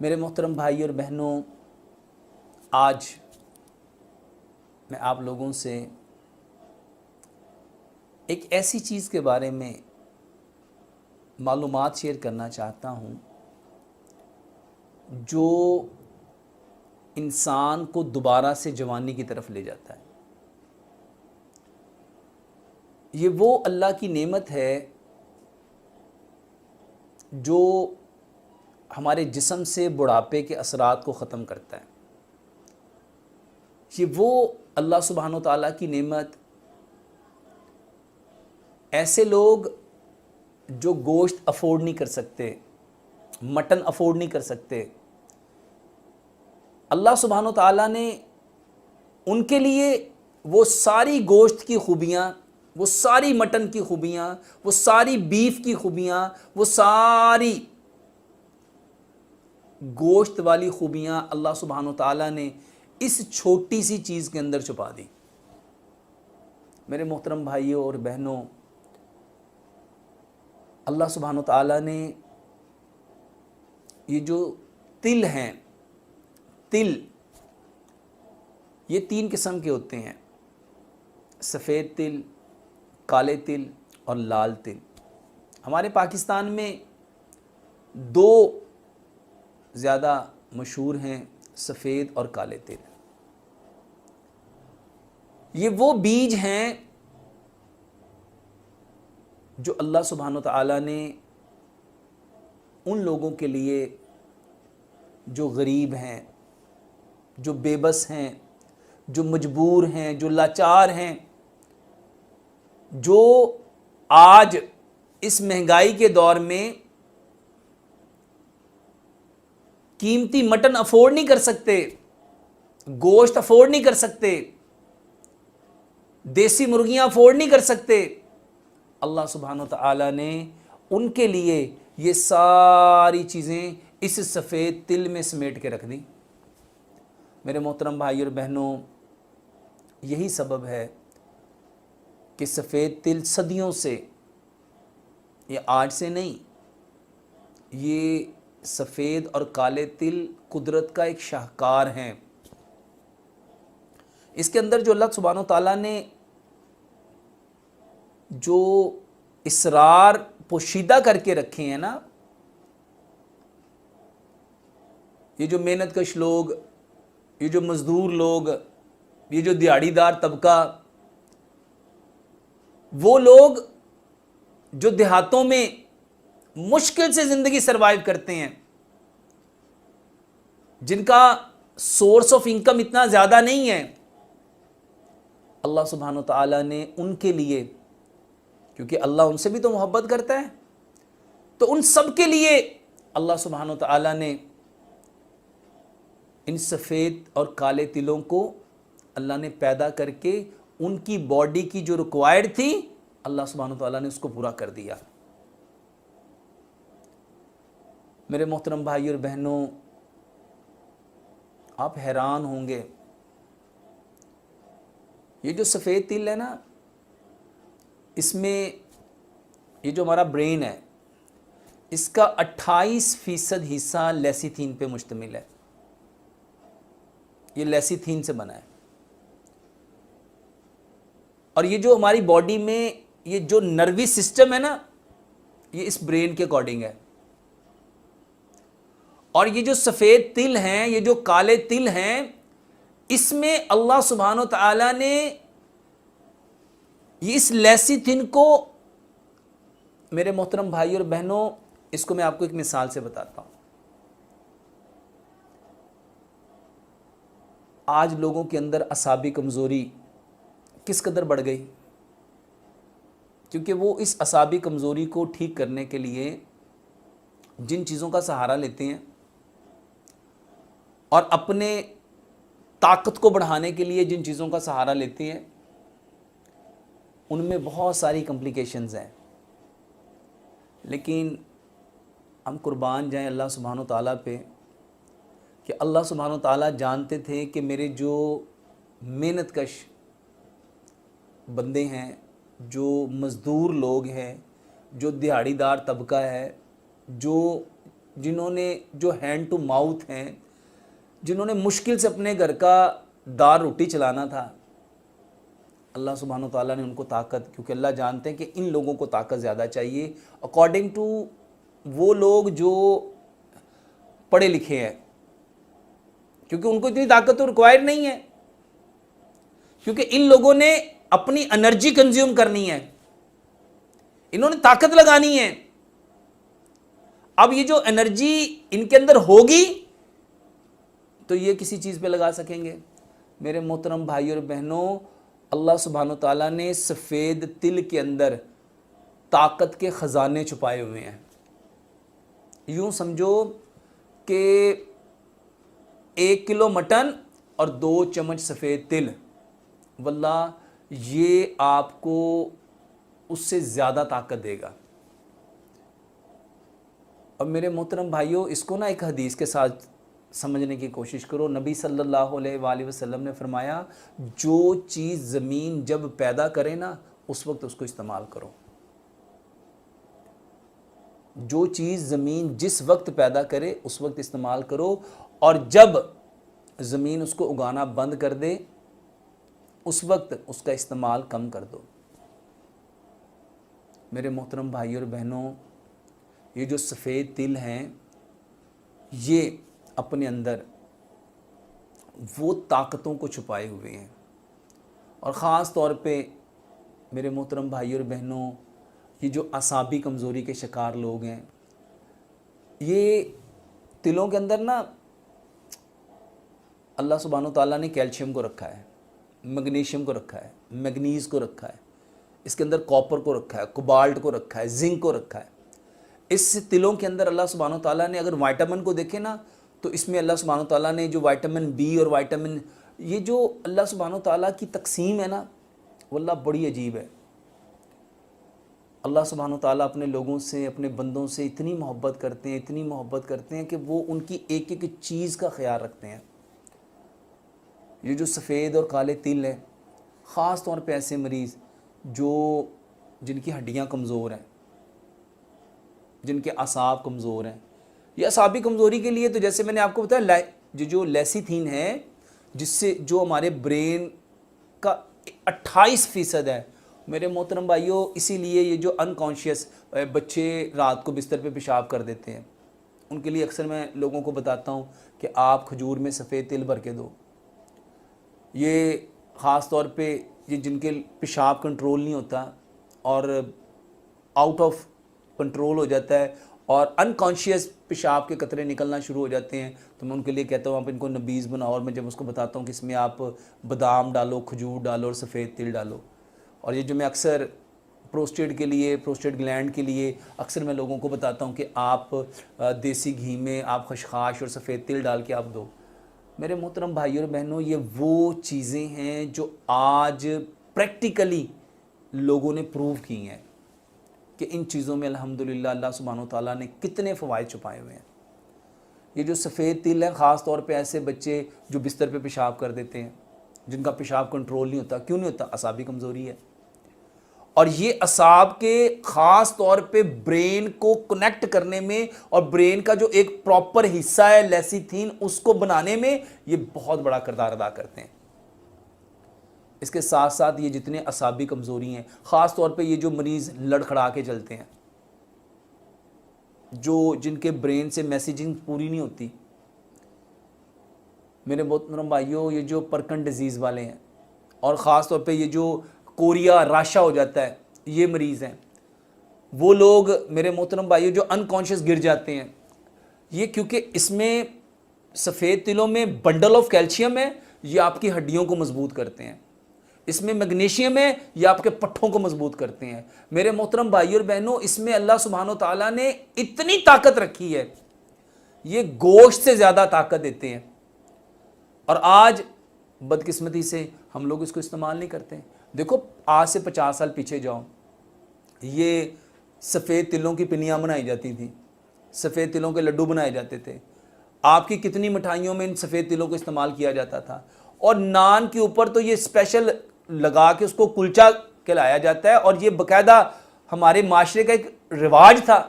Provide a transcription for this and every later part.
میرے محترم بھائی اور بہنوں، آج میں آپ لوگوں سے ایک ایسی چیز کے بارے میں معلومات شیئر کرنا چاہتا ہوں جو انسان کو دوبارہ سے جوانی کی طرف لے جاتا ہے۔ یہ وہ اللہ کی نعمت ہے جو ہمارے جسم سے بڑھاپے کے اثرات کو ختم کرتا ہے۔ یہ وہ اللہ سبحانہ و تعالیٰ کی نعمت ایسے لوگ جو گوشت افورڈ نہیں کر سکتے، مٹن افورڈ نہیں کر سکتے، اللہ سبحانہ و تعالیٰ نے ان کے لیے وہ ساری گوشت کی خوبیاں، وہ ساری مٹن کی خوبیاں، وہ ساری بیف کی خوبیاں، وہ ساری گوشت والی خوبیاں اللہ سبحانہ و تعالیٰ نے اس چھوٹی سی چیز کے اندر چھپا دی۔ میرے محترم بھائیوں اور بہنوں، اللہ سبحانہ و تعالیٰ نے یہ جو تل ہیں، تل یہ 3 قسم کے ہوتے ہیں: سفید تل، کالے تل اور لال تل۔ ہمارے پاکستان میں 2 زیادہ مشہور ہیں، سفید اور کالے تل۔ یہ وہ بیج ہیں جو اللہ سبحانہ و تعالیٰ نے ان لوگوں کے لیے جو غریب ہیں، جو بے بس ہیں، جو مجبور ہیں، جو لاچار ہیں، جو آج اس مہنگائی کے دور میں قیمتی مٹن افورڈ نہیں کر سکتے، گوشت افورڈ نہیں کر سکتے، دیسی مرغیاں افورڈ نہیں کر سکتے، اللہ سبحانہ و تعالیٰ نے ان کے لیے یہ ساری چیزیں اس سفید تل میں سمیٹ کے رکھ دی۔ میرے محترم بھائی اور بہنوں، یہی سبب ہے کہ سفید تل صدیوں سے، یہ آج سے نہیں، یہ سفید اور کالے تل قدرت کا ایک شاہکار ہیں۔ اس کے اندر جو اللہ سبحانہ و تعالیٰ نے جو اسرار پوشیدہ کر کے رکھے ہیں نا، یہ جو محنت کش لوگ، یہ جو مزدور لوگ، یہ جو دیہڑی دار طبقہ، وہ لوگ جو دیہاتوں میں مشکل سے زندگی سروائیو کرتے ہیں، جن کا سورس آف انکم اتنا زیادہ نہیں ہے، اللہ سبحانہ و تعالیٰ نے ان کے لیے، کیونکہ اللہ ان سے بھی تو محبت کرتا ہے، تو ان سب کے لیے اللہ سبحانہ و تعالیٰ نے ان سفید اور کالے تلوں کو اللہ نے پیدا کر کے ان کی باڈی کی جو ریکوائرڈ تھی، اللہ سبحانہ و تعالیٰ نے اس کو پورا کر دیا۔ میرے محترم بھائی اور بہنوں، آپ حیران ہوں گے، یہ جو سفید تل ہے نا، اس میں یہ جو ہمارا برین ہے، اس کا 28% حصہ لیسیتھین پہ مشتمل ہے۔ یہ لیسیتھین سے بنا ہے، اور یہ جو ہماری باڈی میں یہ جو نروی سسٹم ہے نا، یہ اس برین کے اکارڈنگ ہے۔ اور یہ جو سفید تل ہیں، یہ جو کالے تل ہیں، اس میں اللہ سبحانہ و تعالیٰ نے یہ اس لیسیتھین کو، میرے محترم بھائی اور بہنوں، اس کو میں آپ کو ایک مثال سے بتاتا ہوں۔ آج لوگوں کے اندر اعصابی کمزوری کس قدر بڑھ گئی؟ کیونکہ وہ اس اعصابی کمزوری کو ٹھیک کرنے کے لیے جن چیزوں کا سہارا لیتے ہیں اور اپنے طاقت کو بڑھانے کے لیے جن چیزوں کا سہارا لیتے ہیں، ان میں بہت ساری کمپلیکیشنز ہیں۔ لیکن ہم قربان جائیں اللہ سبحانہ و تعالیٰ پہ کہ اللہ سبحانہ و تعالیٰ جانتے تھے کہ میرے جو محنت کش بندے ہیں، جو مزدور لوگ ہیں، جو دیہڑی دار طبقہ ہے، جو جنہوں نے جو ہینڈ ٹو ماؤتھ ہیں، جنہوں نے مشکل سے اپنے گھر کا دار روٹی چلانا تھا، اللہ سبحانہ وتعالیٰ نے ان کو طاقت، کیونکہ اللہ جانتے ہیں کہ ان لوگوں کو طاقت زیادہ چاہیے اکارڈنگ ٹو وہ لوگ جو پڑھے لکھے ہیں، کیونکہ ان کو اتنی طاقت تو ریکوائر نہیں ہے، کیونکہ ان لوگوں نے اپنی انرجی کنزیوم کرنی ہے، انہوں نے طاقت لگانی ہے۔ اب یہ جو انرجی ان کے اندر ہوگی تو یہ کسی چیز پہ لگا سکیں گے۔ میرے محترم بھائی اور بہنوں، اللہ سبحانہ تعالیٰ نے سفید تل کے اندر طاقت کے خزانے چھپائے ہوئے ہیں۔ یوں سمجھو کہ 1 کلو مٹن اور 2 چمچ سفید تل، واللہ یہ آپ کو اس سے زیادہ طاقت دے گا۔ اب میرے محترم بھائیوں، اس کو نا ایک حدیث کے ساتھ سمجھنے کی کوشش کرو۔ نبی صلی اللہ علیہ وآلہ وسلم نے فرمایا، جو چیز زمین جب پیدا کرے نا اس وقت اس کو استعمال کرو۔ جو چیز زمین جس وقت پیدا کرے اس وقت استعمال کرو، اور جب زمین اس کو اگانا بند کر دے اس وقت اس کا استعمال کم کر دو۔ میرے محترم بھائی اور بہنوں، یہ جو سفید تل ہیں یہ اپنے اندر وہ طاقتوں کو چھپائے ہوئے ہیں، اور خاص طور پہ میرے محترم بھائی اور بہنوں، یہ جو اعصابی کمزوری کے شکار لوگ ہیں، یہ تلوں کے اندر نا اللہ سبحانہ تعالیٰ نے کیلشیم کو رکھا ہے، میگنیشیم کو رکھا ہے، میگنیز کو رکھا ہے، اس کے اندر کاپر کو رکھا ہے، کوبالٹ کو رکھا ہے، زنک کو رکھا ہے۔ اس تلوں کے اندر اللہ سبحانہ تعالیٰ نے اگر وائٹامن کو دیکھیں نا تو اس میں اللہ سبحانہ تعالیٰ نے جو وائٹامن بی اور وائٹامن، یہ جو اللہ سبحانہ تعالیٰ کی تقسیم ہے نا واللہ بڑی عجیب ہے۔ اللہ سبحانہ تعالیٰ اپنے لوگوں سے، اپنے بندوں سے اتنی محبت کرتے ہیں، اتنی محبت کرتے ہیں کہ وہ ان کی ایک ایک چیز کا خیال رکھتے ہیں۔ یہ جو سفید اور کالے تل ہیں، خاص طور پہ ایسے مریض جن کی ہڈیاں کمزور ہیں، جن کے اعصاب کمزور ہیں، یہ اعصابی کمزوری کے لیے تو جیسے میں نے آپ کو بتایا جو لیسیتھین ہے، جس سے جو ہمارے برین کا 28% ہے۔ میرے محترم بھائیوں، اسی لیے یہ جو انکانشیس بچے رات کو بستر پہ پیشاب کر دیتے ہیں، ان کے لیے اکثر میں لوگوں کو بتاتا ہوں کہ آپ کھجور میں سفید تل بھر کے دو۔ یہ خاص طور پہ یہ جن کے پیشاب کنٹرول نہیں ہوتا اور آؤٹ آف کنٹرول ہو جاتا ہے اور انکانشیس پیشاب کے قطرے نکلنا شروع ہو جاتے ہیں، تو میں ان کے لیے کہتا ہوں آپ ان کو نبیذ بناؤ، اور میں جب اس کو بتاتا ہوں کہ اس میں آپ بادام ڈالو، کھجور ڈالو اور سفید تل ڈالو۔ اور یہ جو میں اکثر پروسٹیٹ کے لیے، پروسٹیٹ گلینڈ کے لیے اکثر میں لوگوں کو بتاتا ہوں کہ آپ دیسی گھی میں آپ خشخاش اور سفید تل ڈال کے آپ دو۔ میرے محترم بھائی اور بہنوں، یہ وہ چیزیں ہیں جو آج پریکٹیکلی لوگوں نے پروو کی ہیں کہ ان چیزوں میں الحمدللہ اللہ سبحانہ تعالیٰ نے کتنے فوائد چھپائے ہوئے ہیں۔ یہ جو سفید تل ہے، خاص طور پہ ایسے بچے جو بستر پہ پیشاب کر دیتے ہیں، جن کا پیشاب کنٹرول نہیں ہوتا، کیوں نہیں ہوتا؟ اعصابی کمزوری ہے۔ اور یہ اعصاب کے خاص طور پہ برین کو کنیکٹ کرنے میں اور برین کا جو ایک پراپر حصہ ہے لیسیتھین، اس کو بنانے میں یہ بہت بڑا کردار ادا کرتے ہیں۔ اس کے ساتھ ساتھ یہ جتنے اعصابی کمزوری ہیں، خاص طور پہ یہ جو مریض لڑکھڑا کے چلتے ہیں، جن کے برین سے میسیجنگ پوری نہیں ہوتی، میرے محترم بھائیوں، یہ جو پرکن ڈیزیز والے ہیں، اور خاص طور پہ یہ جو کوریا راشا ہو جاتا ہے، یہ مریض ہیں، وہ لوگ میرے محترم بھائیوں جو انکانشیس گر جاتے ہیں، یہ کیونکہ اس میں سفید تلوں میں بنڈل آف کیلشیم ہے، یہ آپ کی ہڈیوں کو مضبوط کرتے ہیں۔ اس میں میگنیشیم ہے، یہ آپ کے پٹھوں کو مضبوط کرتے ہیں۔ میرے محترم بھائی اور بہنوں، اس میں اللہ سبحانہ تعالیٰ نے اتنی طاقت رکھی ہے، یہ گوشت سے زیادہ طاقت دیتے ہیں، اور آج بدقسمتی سے ہم لوگ اس کو استعمال نہیں کرتے ہیں۔ دیکھو آج سے 50 سال پیچھے جاؤ، یہ سفید تلوں کی پنیاں بنائی جاتی تھیں، سفید تلوں کے لڈو بنائے جاتے تھے، آپ کی کتنی مٹھائیوں میں ان سفید تلوں کو استعمال کیا جاتا تھا، اور نان کے اوپر تو یہ اسپیشل لگا کے اس کو کلچا کھلایا جاتا ہے، اور یہ باقاعدہ ہمارے معاشرے کا ایک رواج تھا۔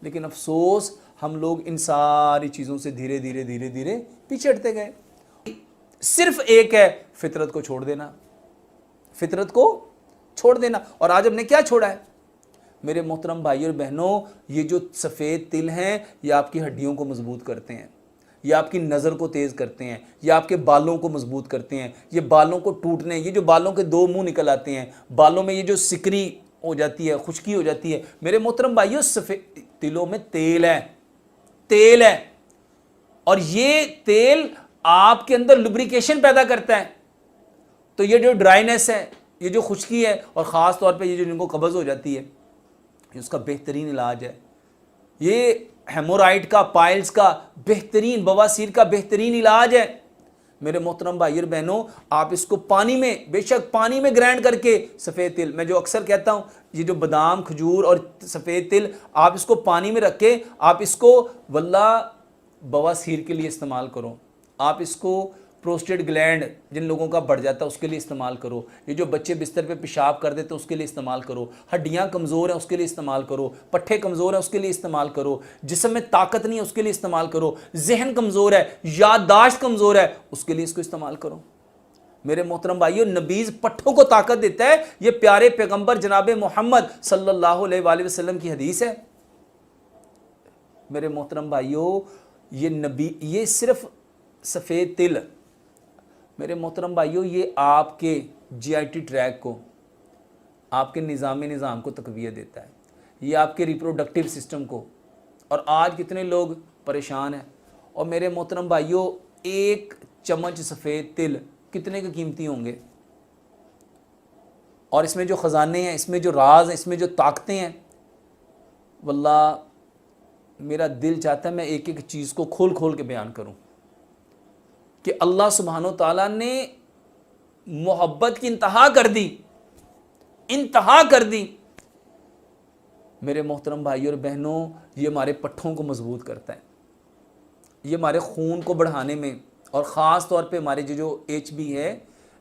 لیکن افسوس ہم لوگ ان ساری چیزوں سے دھیرے دھیرے پیچھے ہٹتے گئے. صرف ایک ہے فطرت کو چھوڑ دینا, فطرت کو چھوڑ دینا. اور آج ہم نے کیا چھوڑا ہے میرے محترم بھائی اور بہنوں؟ یہ جو سفید تل ہیں یہ آپ کی ہڈیوں کو مضبوط کرتے ہیں, یہ آپ کی نظر کو تیز کرتے ہیں, یہ آپ کے بالوں کو مضبوط کرتے ہیں, یہ بالوں کو ٹوٹنے, یہ جو بالوں کے دو منہ نکل آتے ہیں, بالوں میں یہ جو سکری ہو جاتی ہے, خشکی ہو جاتی ہے, میرے محترم بھائیوں سفید تلوں میں تیل ہے, تیل ہے, اور یہ تیل آپ کے اندر لبریکیشن پیدا کرتا ہے. تو یہ جو ڈرائینس ہے, یہ جو خشکی ہے, اور خاص طور پہ یہ جو جن کو قبض ہو جاتی ہے, یہ اس کا بہترین علاج ہے. یہ ہیمورائڈ کا, پائلز کا بہترین, بواسیر کا بہترین علاج ہے. میرے محترم بھائی اور بہنوں, آپ اس کو پانی میں, بے شک پانی میں گرائنڈ کر کے, سفید تل, میں جو اکثر کہتا ہوں یہ جو بادام, کھجور اور سفید تل, آپ اس کو پانی میں رکھ کے آپ اس کو واللہ بواسیر کے لیے استعمال کرو. آپ اس کو پروسٹیٹ گلینڈ جن لوگوں کا بڑھ جاتا ہے اس کے لیے استعمال کرو. یہ جو بچے بستر پہ پیشاب کر دیتے ہیں اس کے لیے استعمال کرو. ہڈیاں کمزور ہیں اس کے لیے استعمال کرو. پٹھے کمزور ہیں اس کے لیے استعمال کرو. جسم میں طاقت نہیں ہے اس کے لیے استعمال کرو. ذہن کمزور ہے, یادداشت کمزور ہے, اس کے لیے اس کو استعمال کرو. میرے محترم بھائیوں, نبیذ پٹھوں کو طاقت دیتا ہے. یہ پیارے پیغمبر جناب محمد صلی اللہ علیہ وآلہ وسلم کی حدیث ہے. میرے محترم بھائیوں, یہ صرف سفید تل, میرے محترم بھائیوں, یہ آپ کے جی آئی ٹی ٹریک کو, آپ کے نظام کو تقویت دیتا ہے. یہ آپ کے ریپروڈکٹیو سسٹم کو. اور آج کتنے لوگ پریشان ہیں. اور میرے محترم بھائیوں, ایک چمچ سفید تل کتنے کے قیمتی ہوں گے؟ اور اس میں جو خزانے ہیں, اس میں جو راز ہیں, اس میں جو طاقتیں ہیں, واللہ میرا دل چاہتا ہے میں ایک ایک چیز کو کھول کھول کے بیان کروں کہ اللہ سبحانہ و تعالیٰ نے محبت کی انتہا کر دی, انتہا کر دی. میرے محترم بھائی اور بہنوں, یہ ہمارے پٹھوں کو مضبوط کرتا ہے, یہ ہمارے خون کو بڑھانے میں, اور خاص طور پہ ہمارے جو ایچ بی ہے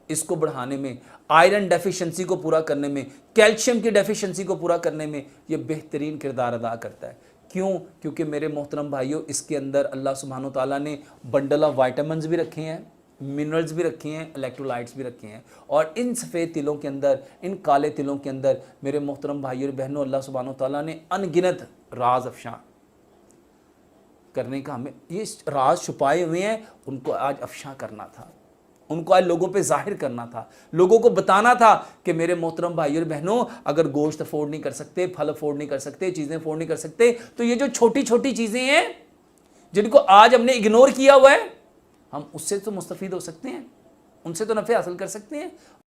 اس کو بڑھانے میں, آئرن ڈیفیشنسی کو پورا کرنے میں, کیلشیم کی ڈیفیشنسی کو پورا کرنے میں یہ بہترین کردار ادا کرتا ہے. کیوں؟ کیونکہ میرے محترم بھائیوں, اس کے اندر اللہ سبحانہ و تعالیٰ نے بنڈل آف وائٹامنز بھی رکھے ہیں, منرلز بھی رکھے ہیں, الیکٹرولائٹس بھی رکھے ہیں. اور ان سفید تلوں کے اندر, ان کالے تلوں کے اندر میرے محترم بھائیوں اور بہنوں, اللہ سبحانہ و تعالیٰ نے ان گنت راز افشاں کرنے کا, ہمیں یہ راز چھپائے ہوئے ہیں, ان کو آج افشاں کرنا تھا, ان کو آج لوگوں پہ ظاہر کرنا تھا, لوگوں کو بتانا تھا کہ میرے محترم بھائی اور بہنوں, اگر گوشت افورڈ نہیں کر سکتے, پھل افورڈ نہیں کر سکتے, چیزیں افورڈ نہیں کر سکتے, تو یہ جو چھوٹی چھوٹی چیزیں ہیں جن کو آج ہم نے اگنور کیا ہوا ہے, ہم اس سے تو مستفید ہو سکتے ہیں, ان سے تو نفع حاصل کر سکتے ہیں.